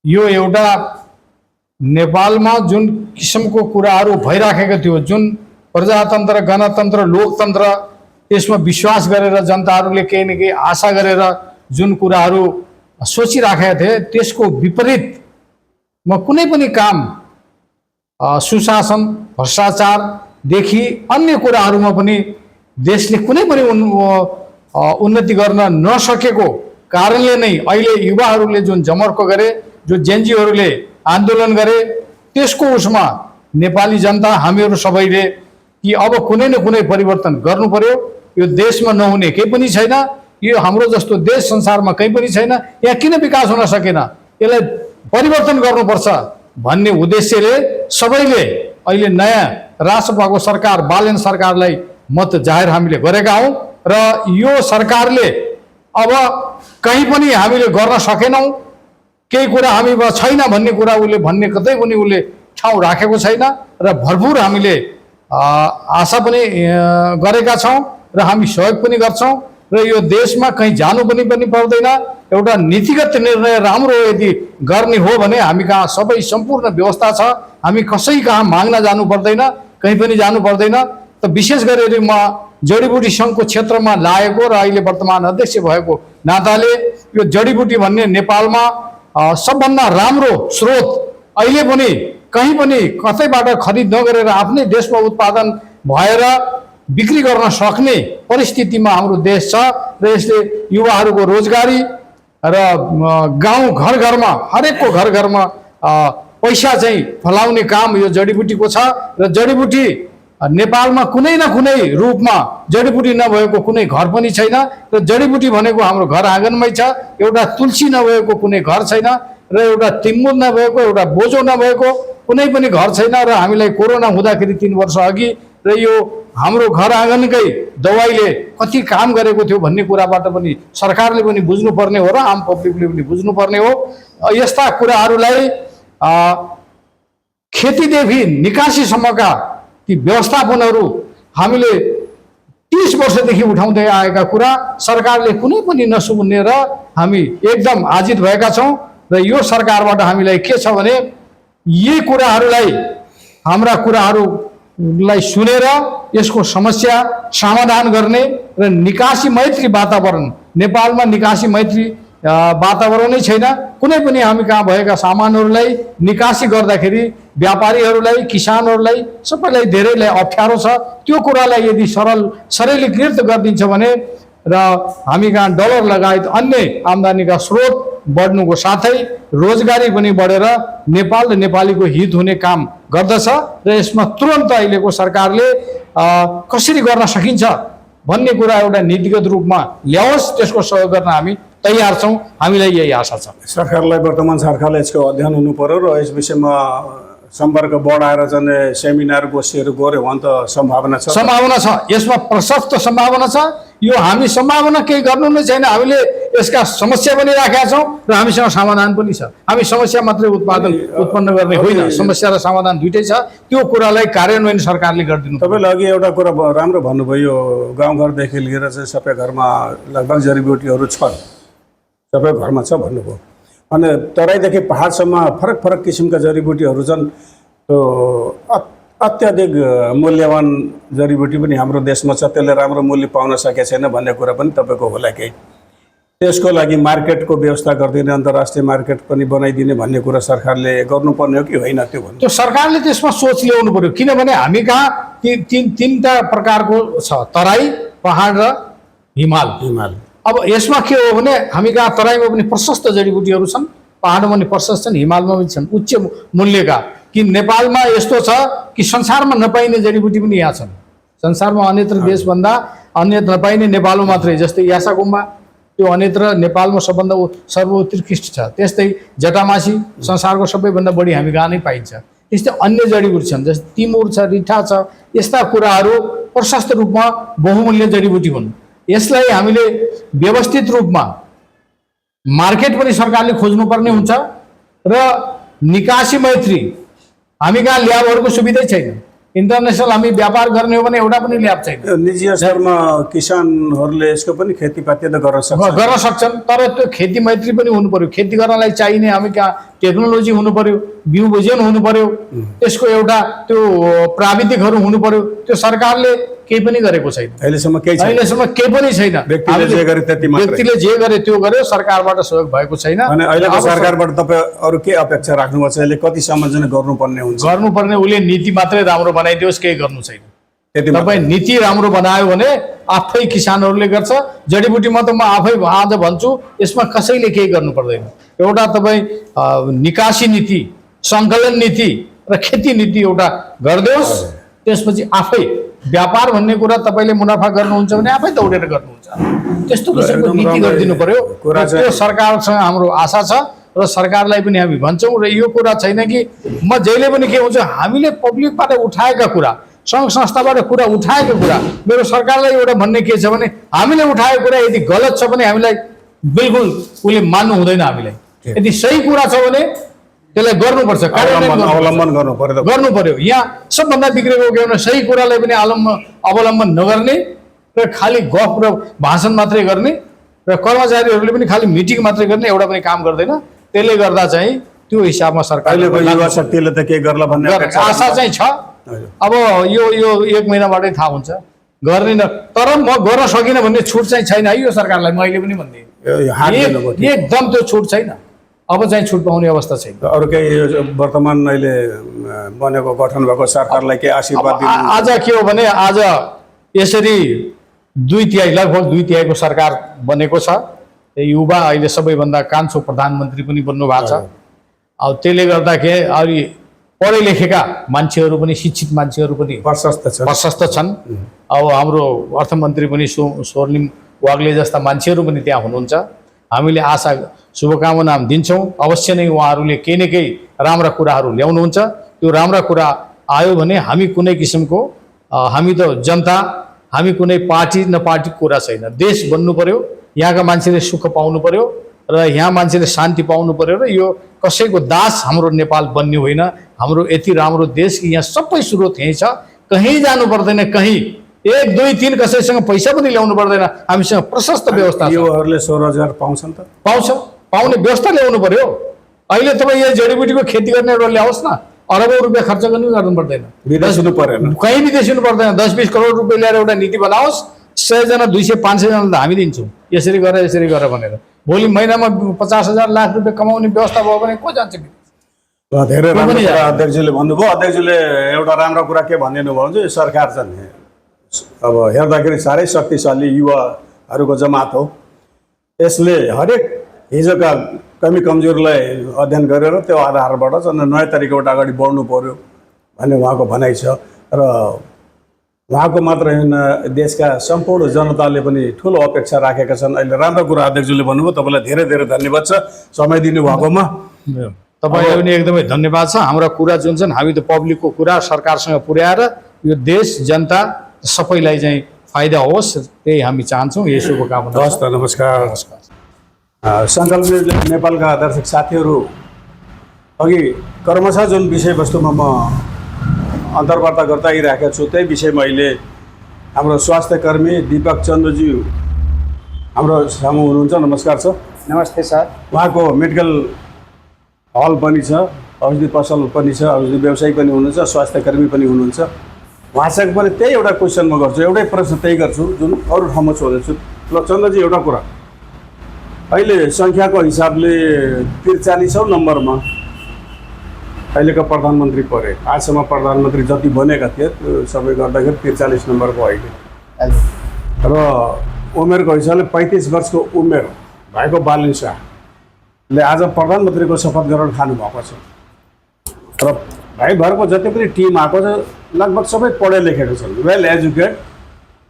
यो एउटा नेपालमा जुन किसिमको कुराहरू भइराखेको थियो, जुन प्रजातन्त्र, गणतन्त्र, लोकतन्त्र, त्यसमा विश्वास गरेर जनताहरूले केही न केही आशा गरेर जुन कुराहरू सोचिराखेका थिए, त्यसको विपरीतमा कुनै पनि काम सुशासन, भ्रष्टाचारदेखि अन्य कुराहरूमा पनि देशले कुनै पनि उन्नति गर्न नसकेको कारणले नै अहिले युवाहरूले जुन जमर्को गरे, जो जेनजीहरूले आन्दोलन गरे, त्यसको उसमा नेपाली जनता हामीहरू सबैले कि अब कुनै न कुनै परिवर्तन गर्नु पर्यो। यो देशमा नहुने केही पनि छैन, यो हाम्रो जस्तो देश संसारमा कहीँ पनि छैन, यहाँ किन विकास हुन सकेन, यसलाई परिवर्तन गर्नुपर्छ भन्ने उद्देश्यले सबैले अहिले नयाँ राष्ट्रपतिको सरकार बालन सरकारलाई मत जाहेर हामीले गरेका हौँ र यो सरकारले अब कहीँ पनि हामीले गर्न सकेनौँ, केही कुरा हामीमा छैन भन्ने कुरा भन्ने कतै पनि उसले ठाउँ राखेको छैन र भरपुर हामीले आशा पनि गरेका छौँ र हामी सहयोग पनि गर्छौँ र यो देशमा कहीँ जानु पनि पर्दैन। एउटा नीतिगत निर्णय राम्रो यदि गर्ने हो भने हामी कहाँ सबै सम्पूर्ण व्यवस्था छ, हामी कसै कहाँ माग्न जानु पर्दैन, कहीँ पनि जानु पर्दैन। त विशेष गरेर म जडीबुटी सङ्घको क्षेत्रमा लागेको र अहिले वर्तमान अध्यक्ष भएको नाताले यो जडीबुटी भन्ने नेपालमा सबभन्दा राम्रो स्रोत अहिले पनि कहीँ पनि कतैबाट खरिद नगरेर आफ्नै देशमा उत्पादन भएर बिक्री गर्न सक्ने परिस्थितिमा हाम्रो देश छ र यसले युवाहरूको रोजगारी र गाउँ घर घरमा हरेकको घर घरमा पैसा चाहिँ फलाउने काम यो जडीबुटीको छ र जडीबुटी नेपालमा कुनै न कुनै रूपमा जडीबुटी नभएको कुनै घर पनि छैन र जडीबुटी भनेको हाम्रो घर आँगनमै छ। एउटा तुलसी नभएको कुनै घर छैन र एउटा तिमुर नभएको एउटा बोजो नभएको कुनै पनि घर छैन र हामीलाई कोरोना हुँदाखेरि 3 वर्ष अघि र यो हाम्रो घर आँगनकै दवाईले कति काम गरेको थियो भन्ने कुराबाट पनि सरकारले पनि बुझ्नुपर्ने हो र आम पब्लिकले पनि बुझ्नुपर्ने हो। यस्ता कुराहरूलाई खेतीदेखि निकासीसम्मका ती व्यवस्थापनहरू हामीले 30 वर्षदेखि उठाउँदै आएका कुरा सरकारले कुनै पनि नसुन्ने र हामी एकदम आजित भएका छौँ र यो सरकारबाट हामीलाई के छ भने यी कुराहरूलाई हाम्रा कुराहरूलाई सुनेर यसको समस्या समाधान गर्ने र निकासी मैत्री वातावरण नेपालमा निकासी मैत्री वातावरणै छैन। कुनै पनि हामी कहाँ भएका सामानहरूलाई निकासी गर्दाखेरि व्यापारीहरूलाई किसानहरूलाई सबैलाई धेरैलाई अप्ठ्यारो छ। त्यो कुरालाई यदि सरलीकृत गरिदिन्छ भने र हामी कहाँ डलर लगायत अन्य आम्दानीका स्रोत बढ्नुको साथै रोजगारी पनि बढेर नेपाल र नेपालीको हित हुने काम गर्दछ र यसमा तुरन्त अहिलेको सरकारले कसरी गर्न सकिन्छ भन्ने कुरा एउटा नीतिगत रूपमा ल्याओस्, त्यसको सहयोग गर्न हामी तयार छौँ। हामीलाई यही आशा छ। सरकारलाई वर्तमान सरकारले यसको अध्ययन हुनु पर्यो र यस विषयमा सम्पर्क बढाएर चाहिँ सेमिनार गोष्ठीहरू गऱ्यो भने त सम्भावना छ। सम्भावना छ, यसमा प्रशस्त सम्भावना छ। यो हामी सम्भावना केही गर्नु नै छैन, हामीले यसका समस्या पनि राखेका छौँ र हामीसँग समाधान पनि छ। हामी समस्या मात्रै उत्पन्न गर्ने होइन, समस्या र समाधान दुइटै छ। त्यो कुरालाई कार्यान्वयन सरकारले गरिदिनु। तपाईँले अघि एउटा कुरा राम्रो भन्नुभयो, गाउँघरदेखि लिएर चाहिँ सबै घरमा लगभग जडीबुटीहरू छन्, सबै घरमा छ भन्नुभयो। अनि तराईदेखि पहाडसम्म फरक फरक किसिमका जडीबुटीहरू छन्। अत्याधिक मूल्यवान जडीबुटी पनि हाम्रो देशमा छ, त्यसले राम्रो मूल्य पाउन सकेको छैन भन्ने कुरा पनि तपाईँको होला केही। त्यसको लागि मार्केटको व्यवस्था गरिदिने, अन्तर्राष्ट्रिय मार्केट पनि बनाइदिने भन्ने कुरा सरकारले गर्नुपर्ने हो कि होइन त्यो भन्नु? त्यो सरकारले त्यसमा सोच ल्याउनु पर्यो, किनभने हामी कहाँ तीनटा प्रकारको छ, तराई, पहाड र हिमाल। अब यसमा के हो भने हामी कहाँ तराईमा पनि प्रशस्त जडीबुटीहरू छन्, पहाडमा पनि प्रशस्त छन्, हिमालमा पनि छन् उच्च मूल्यका। कि नेपालमा यस्तो छ कि संसारमा नपाइने जडीबुटी पनि यहाँ छन्। संसारमा अन्यत्र देशभन्दा अन्यत्र नपाइने नेपालमा मात्रै, जस्तै यासागुम्बा त्यो अन्यत्र नेपालमा सबभन्दा सर्वोत्कृष्ट छ। त्यस्तै जटामासी संसारको सबैभन्दा बढी हामी कहाँ नै पाइन्छ। त्यस्तै अन्य जडीबुटी छन्, जस्तै तिमुर छ, रिठा छ। यस्ता कुराहरू प्रशस्त रूपमा बहुमूल्य जडीबुटी हुन्। यसलाई हामीले व्यवस्थित रूपमा मार्केट पनि सरकारले खोज्नुपर्ने हुन्छ र निकासी मैत्री हामी कहाँ ल्याबहरूको सुविधै छैन। इन्टरनेसनल हामी व्यापार गर्ने हो भने एउटा पनि ल्याब छैन। निजी स्तरमा किसानहरूले यसको पनि खेतीपाती त गर्न सक्छन्, तर त्यो खेती मैत्री पनि हुनु पर्यो। खेती गर्नलाई चाहिने हामी कहाँ टेक्नोलोजी हुनु पर्यो, बिउ बिजन हुनु पर्यो, त्यसको एउटा त्यो प्राविधिकहरू हुनु पर्यो। त्यो सरकारले केही पनि गरेको छैन अहिलेसम्म केही पनि छैन। व्यक्तिले जे गरे त्यो गर्यो, सरकारबाट सहयोग भएको छैन। अनि अहिलेको सरकारबाट तपाईँ अरू के अपेक्षा राख्नुभएको छ? यसले कतिसम्म चाहिँ गर्नुपर्ने हुन्छ? गर्नुपर्ने उसले नीति मात्रै राम्रो बनाइदियोस्, केही गर्नु छैन। तपाईँ नीति राम्रो बनायो भने आफै किसानहरूले गर्छ। जडीबुटीमा त म आफै आज भन्छु, यसमा कसैले केही गर्नु पर्दैन। एउटा तपाईँ निकासी नीति, सङ्कलन नीति र खेती नीति एउटा गरिदियोस्, त्यसपछि आफै व्यापार भन्ने कुरा तपाईँले मुनाफा गर्नुहुन्छ भने आफै दौडेर गर्नुहुन्छ। त्यस्तो किसिमको नीति गरिदिनु पर्यो। त्यो सरकारसँग हाम्रो आशा छ र सरकारलाई पनि हामी भन्छौँ। र यो कुरा छैन कि म जहिले पनि के हुन्छ, हामीले पब्लिकबाट उठाएका कुरा, सङ्घ संस्थाबाट कुरा उठाएको कुरा, मेरो सरकारलाई एउटा भन्ने के छ भने हामीले उठाएको कुरा यदि गलत छ भने हामीलाई बिल्कुल उसले मान्नु हुँदैन। हामीलाई यदि सही कुरा छ भने त्यसलाई गर्नुपर्छ, अवलम्बन गर्नु पर्यो। यहाँ सबभन्दा बिग्रेको के भने सही कुरालाई पनि अवलम्बन नगर्ने र खालि गफ र भाषण मात्रै गर्ने र कर्मचारीहरूले पनि खालि मिटिङ मात्रै गर्ने, एउटा पनि काम गर्दैन। त्यसले गर्दा चाहिँ त्यो हिसाबमा सरकारले युवा शक्तिले त के गर्ला भन्ने आशा चाहिँ छ। अब यो 1 महिनाबाटै थाहा हुन्छ गर्ने न, तर म गर्न सकिनँ भन्ने छुट चाहिँ छैन है यो सरकारलाई। मैले पनि भन्दिनँ, एकदम त्यो छुट छैन। अब चाहिँ छुट पाउने अवस्था छैन। अरू केही यो वर्तमान अहिले बनेको गठन भएको सरकारलाई के आशीर्वाद दिनु? आज के हो भने आज यसरी 2/3 लगभग 2/3 सरकार बनेको छ। युवा अहिले सबैभन्दा कान्छो प्रधानमन्त्री पनि बन्नु भएको छ। अब त्यसले गर्दा के अलि पढे लेखेका मान्छेहरू पनि शिक्षित मान्छेहरू पनि प्रशस्त छन्। अब हाम्रो अर्थमन्त्री पनि स्वर्णिम वाग्ले जस्ता मान्छेहरू पनि त्यहाँ हुनुहुन्छ। हामीले आशा शुभकामना दिन्छौँ। अवश्य नै उहाँहरूले केही न केही राम्रा कुराहरू ल्याउनुहुन्छ। त्यो राम्रा कुरा आयो भने हामी कुनै किसिमको हामी त जनता, हामी कुनै पार्टी न पार्टीको कुरा छैन। देश बन्नु पर्यो, यहाँका मान्छेले सुख पाउनु पर्यो र यहाँ मान्छेले शान्ति पाउनु पर्यो र यो कसैको दास हाम्रो नेपाल बन्ने होइन। हाम्रो यति राम्रो देश कि यहाँ सबै स्रोत यहीँ छ, कहीँ जानु पर्दैन। कहीँ 1 2 3 कसैसँग पैसा पनि ल्याउनु पर्दैन। हामीसँग प्रशस्त व्यवस्था छ। युवाहरूले स्वरोजगार पाउँछन् त? पाउने व्यवस्था ल्याउनु पर्यो। अहिले तपाईँ यो जडीबुटीको खेती गर्ने एउटा ल्याओस् न, अरबौँ रुपियाँ खर्च गर्नु पर्दैन, विदेशिनु परेन, कहीँ विदेशिनु पर्दैन। 10-20 करोड रुपियाँ ल्याएर एउटा नीति बनाओस्, 100 जना 200-500 जनालाई त हामी दिन्छौँ, यसरी गर भनेर। भोलि महिनामा 50,000 लाख रुपियाँ कमाउने व्यवस्था भयो भने को जान्छ? धेरै राम्रो कुरा अध्यक्षजीले भन्नुभयो। अध्यक्षजीले एउटा राम्रो कुरा के भनिदिनु भयो भने सरकार चाहिँ अब हेर्दाखेरि साह्रै शक्तिशाली युवाहरूको जमात हो। यसले हरेक हिजोका कमी कमजोरीलाई अध्ययन गरेर त्यो आधारबाट चाहिँ नयाँ तरिकाबाट अगाडि बढ्नु पर्यो भन्ने उहाँको भनाइ छ। र उहाँको मात्र होइन, देशका सम्पूर्ण जनताले पनि ठुलो अपेक्षा राखेका छन्। अहिले राम्रो कुरा अध्यक्षजीले भन्नुभयो। तपाईँलाई धेरै धेरै धन्यवाद छ समय दिनुभएकोमा। तपाईँलाई पनि एकदमै धन्यवाद छ। हाम्रा कुरा जुन छन् हामी त पब्लिकको कुरा सरकारसँग पुर्याएर यो देश जनता सबैलाई चाहिँ फाइदा होस्, त्यही हामी चाहन्छौँ। यही शुभकामना। हस् त, नमस्कार। सङ्कल्प नेपालका दर्शक साथीहरू, अघि क्रमशः जुन विषयवस्तुमा म अन्तर्वार्ता गर्दै आइरहेको छु त्यही विषयमा अहिले हाम्रो स्वास्थ्य कर्मी दीपक चन्द्रज्यू हाम्रो सामु हुनुहुन्छ। नमस्कार सर। नमस्ते सर। उहाँको मेडिकल हल पनि छ, औषधि पसल पनि छ, औषधि व्यवसायी पनि हुनुहुन्छ, स्वास्थ्य कर्मी पनि हुनुहुन्छ। उहाँसँग पनि त्यही एउटा क्वेसन म गर्छु, एउटै प्रश्न त्यही गर्छु जुन अरू ठाउँमा सोधेछु। ल चन्द्रजी, एउटा कुरा, अहिले सङ्ख्याको हिसाबले 43औँ नम्बरमा अहिलेको प्रधानमन्त्री परे। आजसम्म प्रधानमन्त्री जति बनेका थिए त्यो सबै गर्दाखेरि 43 नम्बरको अहिले, र उमेरको हिसाबले 35 वर्षको उमेर भएको बालिन शाहले आज प्रधानमन्त्रीको शपथ ग्रहण खानुभएको छ। र भाइभरको जति पनि टिम आएको छ लगभग सबै पढे लेखेका छन्, वेल एजुकेट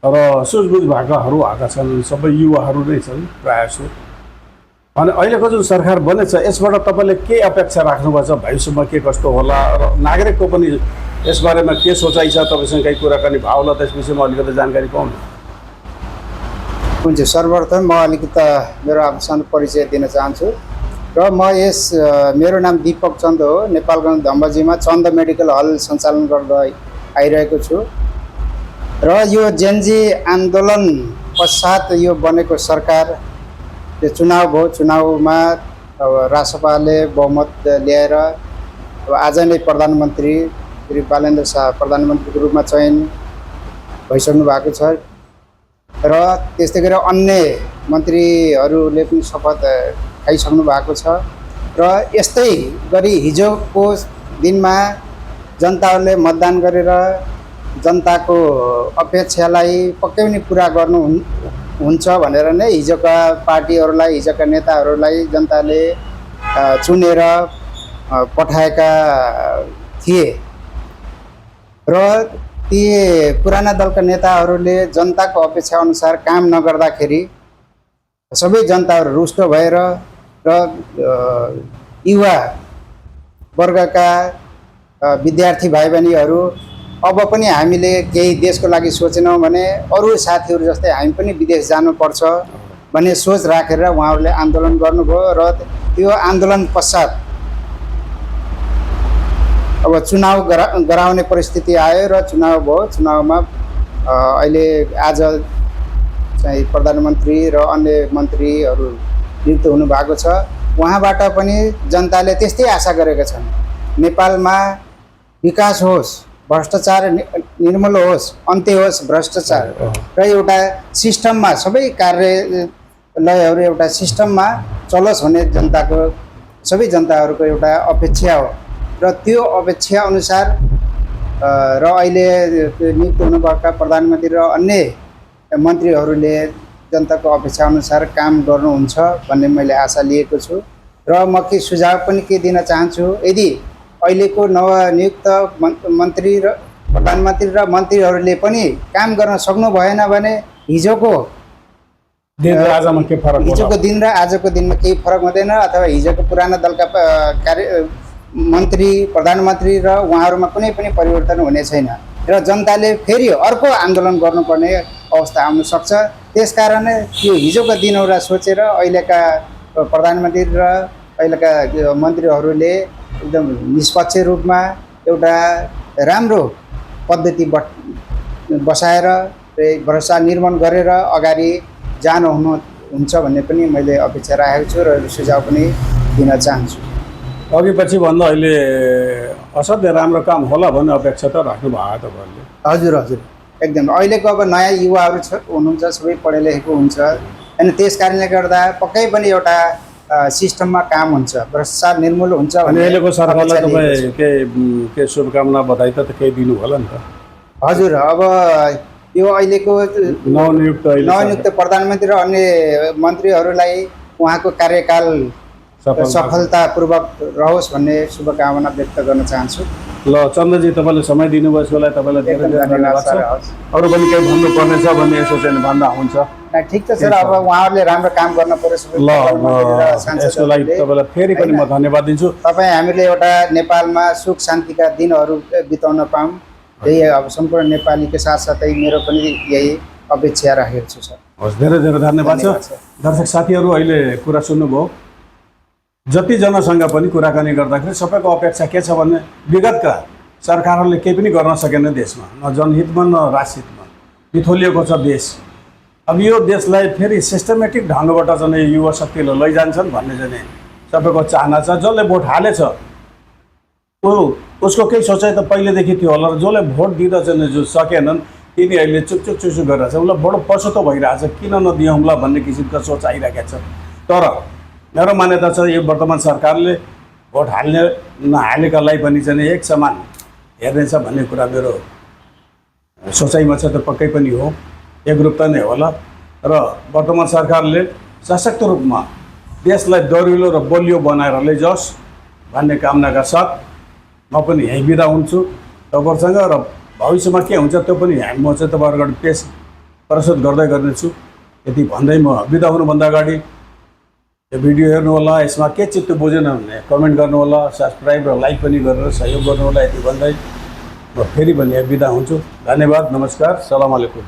र सुझबुझ भएकाहरू आएका छन्, सबै युवाहरू नै छन् प्रायः जसो। अनि अहिलेको जुन सरकार बनेछ यसबाट तपाईँले के अपेक्षा राख्नुभएको छ? भविष्यमा के कस्तो होला र नागरिकको पनि यसबारेमा के सोचाइ छ? तपाईँसँग केही कुराकानी भयो होला, त्यस विषयमा अलिकति जानकारी पाउनु। हुन्छ। सर्वप्रथम म अलिकति मेरो आफूसँग परिचय दिन चाहन्छु। र म मेरो नाम दीपक चन्द हो। नेपालगञ्ज धम्बजीमा चन्द मेडिकल हल सञ्चालन गर्दै आइरहेको छु। र यो जेनजी आन्दोलन पश्चात यो बनेको सरकार, यो चुनाव भयो, चुनावमा अब रासपाले बहुमत ल्याएर अब आज नै प्रधानमन्त्री श्री बालेन्द्र शाह प्रधानमन्त्रीको रूपमा चयन भइसक्नु भएको छ। र त्यस्तै गरी अन्य मन्त्रीहरूले पनि शपथ खाइसक्नु भएको छ। र यस्तै गरी हिजोको दिनमा जनताहरूले मतदान गरेर जनताको अपेक्षालाई पक्कै पनि पुरा हुन्छ भनेर नै हिजोका पार्टीहरूलाई, हिजोका नेताहरूलाई जनताले चुनेर पठाएका थिए। र ती पुराना दलका नेताहरूले जनताको अपेक्षा अनुसार काम नगर्दाखेरि सबै जनताहरू रुष्ट भएर र युवा वर्गका विद्यार्थी भाइ बहिनीहरू अब पनि हामीले केही देशको लागि सोचेनौँ भने अरू साथीहरू जस्तै हामी पनि विदेश जानुपर्छ भन्ने सोच राखेर उहाँहरूले आन्दोलन गर्नुभयो। र त्यो आन्दोलन पश्चात अब चुनाव गराउने परिस्थिति आयो र चुनाव भयो। चुनावमा अहिले आज चाहिँ प्रधानमन्त्री र अन्य मन्त्रीहरू नियुक्त हुनुभएको छ। उहाँबाट पनि जनताले त्यस्तै आशा गरेका छन्, नेपालमा विकास होस्, भ्रष्टाचार निर्मूल होस्, अन्त्य होस् भ्रष्टाचार, र एउटा सिस्टममा सबै कार्यालयहरू एउटा सिस्टममा चलोस् भन्ने जनताको सबै जनताहरूको एउटा अपेक्षा हो र त्यो अपेक्षा अनुसार र अहिले नियुक्त हुनुभएका प्रधानमन्त्री र अन्य मन्त्रीहरूले जनताको अपेक्षा अनुसार काम गर्नुहुन्छ भन्ने मैले आशा लिएको छु र म के सुझाव पनि के दिन चाहन्छु यदि अहिलेको नवनियुक्त मन्त्री र प्रधानमन्त्री र मन्त्रीहरूले पनि काम गर्न सक्नु भएन भने हिजोको दिन र आजमा के फरक होला? हिजोको दिन र आजको दिनमा केही फरक हुँदैन अथवा हिजोको पुराना दलका मन्त्री प्रधानमन्त्री र उहाँहरूमा कुनै पनि परिवर्तन हुने छैन र जनताले फेरि अर्को आन्दोलन गर्नुपर्ने अवस्था आउन सक्छ। त्यसकारण यो हिजोका दिनहरूलाई सोचेर अहिलेका प्रधानमन्त्री र अहिलेका मन्त्रीहरूले एकदम निष्पक्ष रूपमा एउटा राम्रो पद्धति बसाएर भरोसा निर्माण गरेर अगाडि हुन्छ भन्ने पनि मैले अपेक्षा राखेको छु र सुझाव पनि दिन चाहन्छु। अघि पछि भन्दा अहिले असाध्यै राम्रो काम होला भन्ने अपेक्षा त राख्नु भएको तपाईँहरूले? हजुर हजुर एकदम अहिलेको अब नयाँ युवाहरू हुनुहुन्छ सबै पढे लेखेको हुन्छ होइन त्यस कारणले गर्दा पक्कै पनि एउटा सिस्टममा काम हुन्छ भ्रष्टाचार निर्मूल हुन्छ अनि अहिलेको सरकारलाई तपाईँ के शुभकामना बधाई त केही दिनु होला नि त? हजुर अब यो अहिलेको नवनियुक्त प्रधानमन्त्री र अन्य मन्त्रीहरूलाई उहाँको कार्यकाल सफलतापूर्वक रहोस् भन्ने शुभकामना व्यक्त गर्न चाहन्छु। ल चन्द्रजी तपाईँले समय दिनुभयो यसको लागि तपाईँलाई धेरै धेरै धन्यवाद छ। अरू पनि केही भन्नुपर्ने छ भने यसो चाहिँ भन्दा हुन्छ? ठिक छ सर अब उहाँहरूले राम्रो काम गर्न पर्यो। ल यसको लागि तपाईँलाई फेरि पनि म धन्यवाद दिन्छु। तपाईँ हामीले एउटा नेपालमा सुख शान्तिका दिनहरू बिताउन पाऊँ यही अब सम्पूर्ण नेपालीको साथसाथै मेरो पनि यही अपेक्षा राखेको छु सर। हस् धेरै धेरै धन्यवाद छ। दर्शक साथीहरू अहिले कुरा सुन्नुभयो। जतिजनासँग पनि कुराकानी गर्दाखेरि सबैको अपेक्षा के छ भने विगतका सरकारहरूले केही पनि गर्न सकेन देशमा, न जनहितमा न राष्ट्रहितमा बिथोलिएको छ देश। अब यो देशलाई फेरि सिस्टमेटिक ढङ्गबाट चाहिँ युवा शक्तिले लैजान्छन् भन्ने चाहिँ सबैको चाहना छ। जसले भोट हालेछ उसको केही सोचाइ त पहिलेदेखि थियो होला र जसले भोट दिँदा चाहिँ जो सकेनन् तिनी अहिले चुकचुक चुचुक गरिरहेछ। उसलाई बडो पछुतो भइरहेछ किन नदिउँला भन्ने किसिमको सोच आइरहेको छ। तर मेरो मान्यता छ यो वर्तमान सरकारले भोट हाल्ने नहालेकालाई पनि चाहिँ एक समान हेर्नेछ भन्ने कुरा मेरो सोचाइमा छ। त पक्कै पनि हो, एकरूपता नै होला र वर्तमान सरकारले सशक्त रूपमा देशलाई दरिलो र बलियो बनाएर लैजाओस् भन्ने कामनाका साथ म पनि यहीँ बिदा हुन्छु तपाईँहरूसँग र भविष्यमा के हुन्छ त्यो पनि म चाहिँ तपाईँहरूको अगाडि पेश प्रस्तुत गर्दै गर्नेछु। यति भन्दै म बिदा हुनुभन्दा अगाडि यो भिडियो हेर्नु होला, यसमा के चित्त बुझेन भने कमेन्ट गर्नु होला, सब्सक्राइब र लाइक पनि गरेर सहयोग गर्नु होला। यति भन्दै म फेरि पनि बिदा हुन्छु। धन्यवाद, नमस्कार, सलाम अलैकुम।